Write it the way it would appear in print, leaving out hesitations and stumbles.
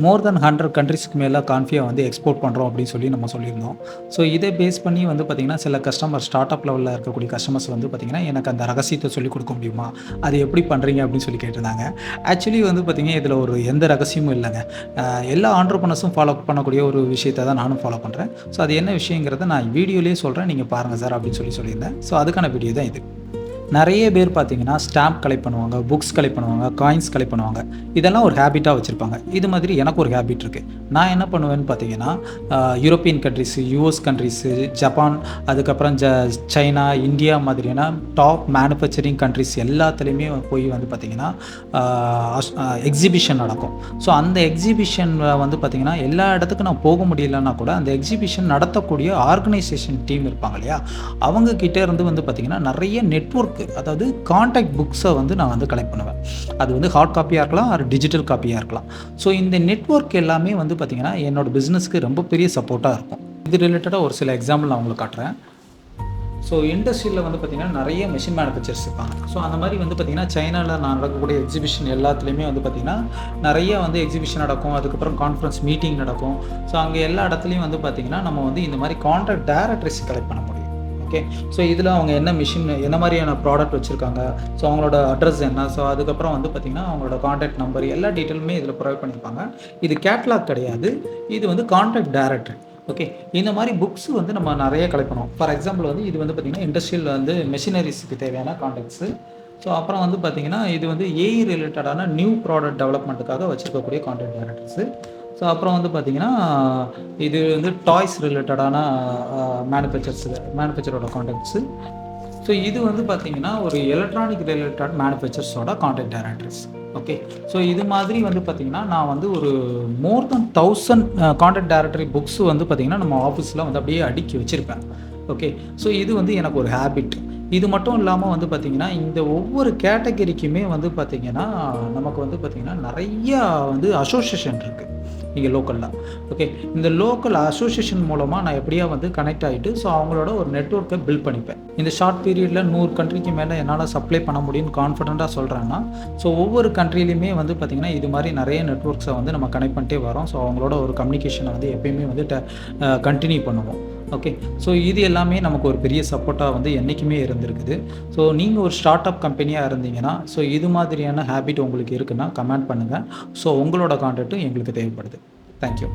மோர் தென் 100 கண்ட்ரீஸ்க்கு மேலே கான்ஃபியா வந்து எக்ஸ்போர்ட் பண்ணுறோம் அப்படின்னு சொல்லி நம்ம சொல்லியிருந்தோம். ஸோ இதை பேஸ் பண்ணி வந்து பார்த்திங்கன்னா, சில கஸ்டமர் ஸ்டார்ட் அப் லெவலில் இருக்கக்கூடிய கஸ்டமர்ஸ் வந்து பார்த்திங்கன்னா, எனக்கு அந்த ரகசியத்தை சொல்லிக் கொடுக்க முடியுமா? அது எப்படி பண்ணுறீங்க அப்படின்னு சொல்லி கேட்டிருந்தாங்க. ஆக்சுவலி வந்து பார்த்திங்கன்னா, இதில் ஒரு எந்த ரகசியமும் இல்லைங்க. எல்லா ஆண்டர்ப்ரனர்ஸும் ஃபாலோ பண்ணக்கூடிய ஒரு விஷயத்தை தான் நானும் ஃபாலோ பண்ணுறேன். ஸோ அது என்ன விஷயங்கிறத நான் வீடியோலேயே சொல்கிறேன், நீங்கள் பாருங்கள் சார் அப்படின்னு சொல்லியிருந்தேன். ஸோ அதுக்கான வீடியோ தான் இது. நிறைய பேர் பார்த்தீங்கன்னா, ஸ்டாம்ப் கலெக்ட் பண்ணுவாங்க, புக்ஸ் கலெக்ட் பண்ணுவாங்க, காயின்ஸ் கலெக்ட் பண்ணுவாங்க. இதெல்லாம் ஒரு ஹேபிட்டா வச்சிருப்பாங்க. இது மாதிரி எனக்கு ஒரு ஹேபிட் இருக்கு. நான் என்ன பண்ணுவேன்னு பார்த்தீங்கன்னா, European countries, US countries, Japan, அதுக்கப்புறம் சைனா, இந்தியா மாதிரியான டாப் மேனுஃபேக்சரிங் கண்ட்ரீஸ் எல்லாத்துலேயுமே போய் வந்து பார்த்தீங்கன்னா, எக்ஸிபிஷன் நடக்கும். ஸோ அந்த எக்ஸிபிஷனில் வந்து பார்த்தீங்கன்னா, எல்லா இடத்துக்கும் நான் போக முடியலன்னா கூட, அந்த எக்ஸிபிஷன் நடத்தக்கூடிய ஆர்கனைசேஷன் டீம் இருப்பாங்க இல்லையா, அவங்க கிட்ட இருந்து வந்து பார்த்தீங்கன்னா, நிறைய நெட்வொர்க், அதாவது கான்டாக்ட் புக்ஸை வந்து நான் வந்து கலெக்ட் பண்ணுவேன். அது வந்து ஹார்ட் காப்பியாக இருக்கலாம், அது டிஜிட்டல் காப்பியாக இருக்கலாம். ஸோ இந்த நெட்வொர்க் எல்லாமே வந்து பார்த்திங்கன்னா, என்னோடய பிஸ்னஸ்க்கு ரொம்ப பெரிய சப்போர்ட்டாக இருக்கும். இது ரிலேட்டடாக ஒரு சில எக்ஸாம்பிள் நான் உங்களுக்கு காட்டுறேன். ஸோ இண்டஸ்ட்ரியில் வந்து பார்த்திங்கன்னா, நிறைய மெஷின் மேனுஃபேக்சர்ஸ் இருப்பாங்க. ஸோ அந்த மாதிரி வந்து பார்த்திங்கன்னா, சைனாவில் நடக்கக்கூடிய எக்ஸிபிஷன் எல்லாத்துலேயுமே வந்து பார்த்திங்கன்னா, நிறைய வந்து எக்ஸிபிஷன் நடக்கும். அதுக்கப்புறம் கான்ஃபரன்ஸ் மீட்டிங் நடக்கும். ஸோ அங்கே எல்லா இடத்துலையும் வந்து பார்த்திங்கன்னா, நம்ம வந்து இந்த மாதிரி கான்ட்ராக்ட் டைரக்டர்ஸ் கலெக்ட் பண்ண முடியும். ஓகே. ஸோ இதில் அவங்க என்ன மிஷின், என்ன மாதிரியான ப்ராடக்ட் வச்சுருக்காங்க, ஸோ அவங்களோட அட்ரஸ் என்ன, ஸோ அதுக்கப்புறம் வந்து பார்த்திங்கன்னா, அவங்களோட கான்டாக்ட் நம்பர், எல்லா டீட்டெயிலுமே இதில் ப்ரொவைட் பண்ணியிருப்பாங்க. இது கேட்லாக் கிடையாது, இது வந்து கான்ட்ராக்ட் டைரக்டரி. ஓகே. இந்த மாதிரி புக்ஸ் வந்து நம்ம நிறைய கலெக்ட் பண்ணுவோம். ஃபார் எக்ஸாம்பிள் வந்து இது வந்து பார்த்திங்கன்னா, இண்டஸ்ட்ரியல் வந்து மெஷினரிஸுக்கு தேவையான கான்டாக்ட்ஸு. ஸோ அப்புறம் வந்து பார்த்திங்கன்னா, இது வந்து ஏஐ ரிலேட்டடான நியூ ப்ராடக்ட் டெவலப்மெண்ட்டுக்காக வச்சுருக்கக்கூடிய கான்ட்ராக்ட் டைரக்டர்ஸு. ஸோ அப்புறம் வந்து பார்த்திங்கன்னா, இது வந்து டாய்ஸ் ரிலேட்டடான மேனுஃபேக்சரோட கான்டாக்ட்ஸு. ஸோ இது வந்து பார்த்திங்கன்னா, ஒரு எலக்ட்ரானிக் ரிலேட்டட் மேனுஃபேக்சர்ஸோட கான்டாக்ட் டைரக்டர்ஸ். ஓகே. ஸோ இது மாதிரி வந்து பார்த்திங்கன்னா, நான் வந்து ஒரு more than 1000 contact directory books வந்து பார்த்திங்கன்னா, நம்ம ஆஃபீஸில் வந்து அப்படியே அடுக்கி வச்சுருப்பேன். ஓகே. ஸோ இது வந்து எனக்கு ஒரு ஹேபிட். இது மட்டும் இல்லாமல் வந்து பார்த்திங்கன்னா, இந்த ஒவ்வொரு கேட்டகரிக்குமே வந்து பார்த்திங்கன்னா, நமக்கு வந்து பார்த்திங்கன்னா, நிறையா வந்து அசோசியேஷன் இருக்குது இங்கே லோக்கலில். ஓகே. இந்த லோக்கல் அசோசியேஷன் மூலமாக நான் எப்படியா வந்து கனெக்ட் ஆகிட்டு, ஸோ அவங்களோட ஒரு நெட்வொர்க்கை பில்ட் பண்ணிப்பேன். இந்த ஷார்ட் பீரியடில் 100 கண்ட்ரிக்கு மேலே என்னால் சப்ளை பண்ண முடியும்னு கான்ஃபிடென்ட்டாக சொல்கிறேன்னா, ஸோ ஒவ்வொரு கண்ட்ரிலையுமே வந்து பார்த்திங்கன்னா, இது மாதிரி நிறைய நெட்வொர்க்ஸை வந்து நம்ம கனெக்ட் பண்ணிட்டே வரோம். ஸோ அவங்களோட ஒரு கம்யூனிகேஷனை வந்து எப்பயுமே வந்து கண்டினியூ பண்ணுவோம். ஓகே. ஸோ இது எல்லாமே நமக்கு ஒரு பெரிய சப்போர்ட்டாக வந்து என்றைக்குமே இருந்திருக்குது. ஸோ நீங்கள் ஒரு ஸ்டார்ட் அப் கம்பெனியாக இருந்தீங்கன்னா, ஸோ இது மாதிரியான ஹேபிட் உங்களுக்கு இருக்குன்னா கமெண்ட் பண்ணுங்கள். ஸோ உங்களோட கான்டாக்ட்டும் எங்களுக்கு தேவைப்படுது. தேங்க்யூ.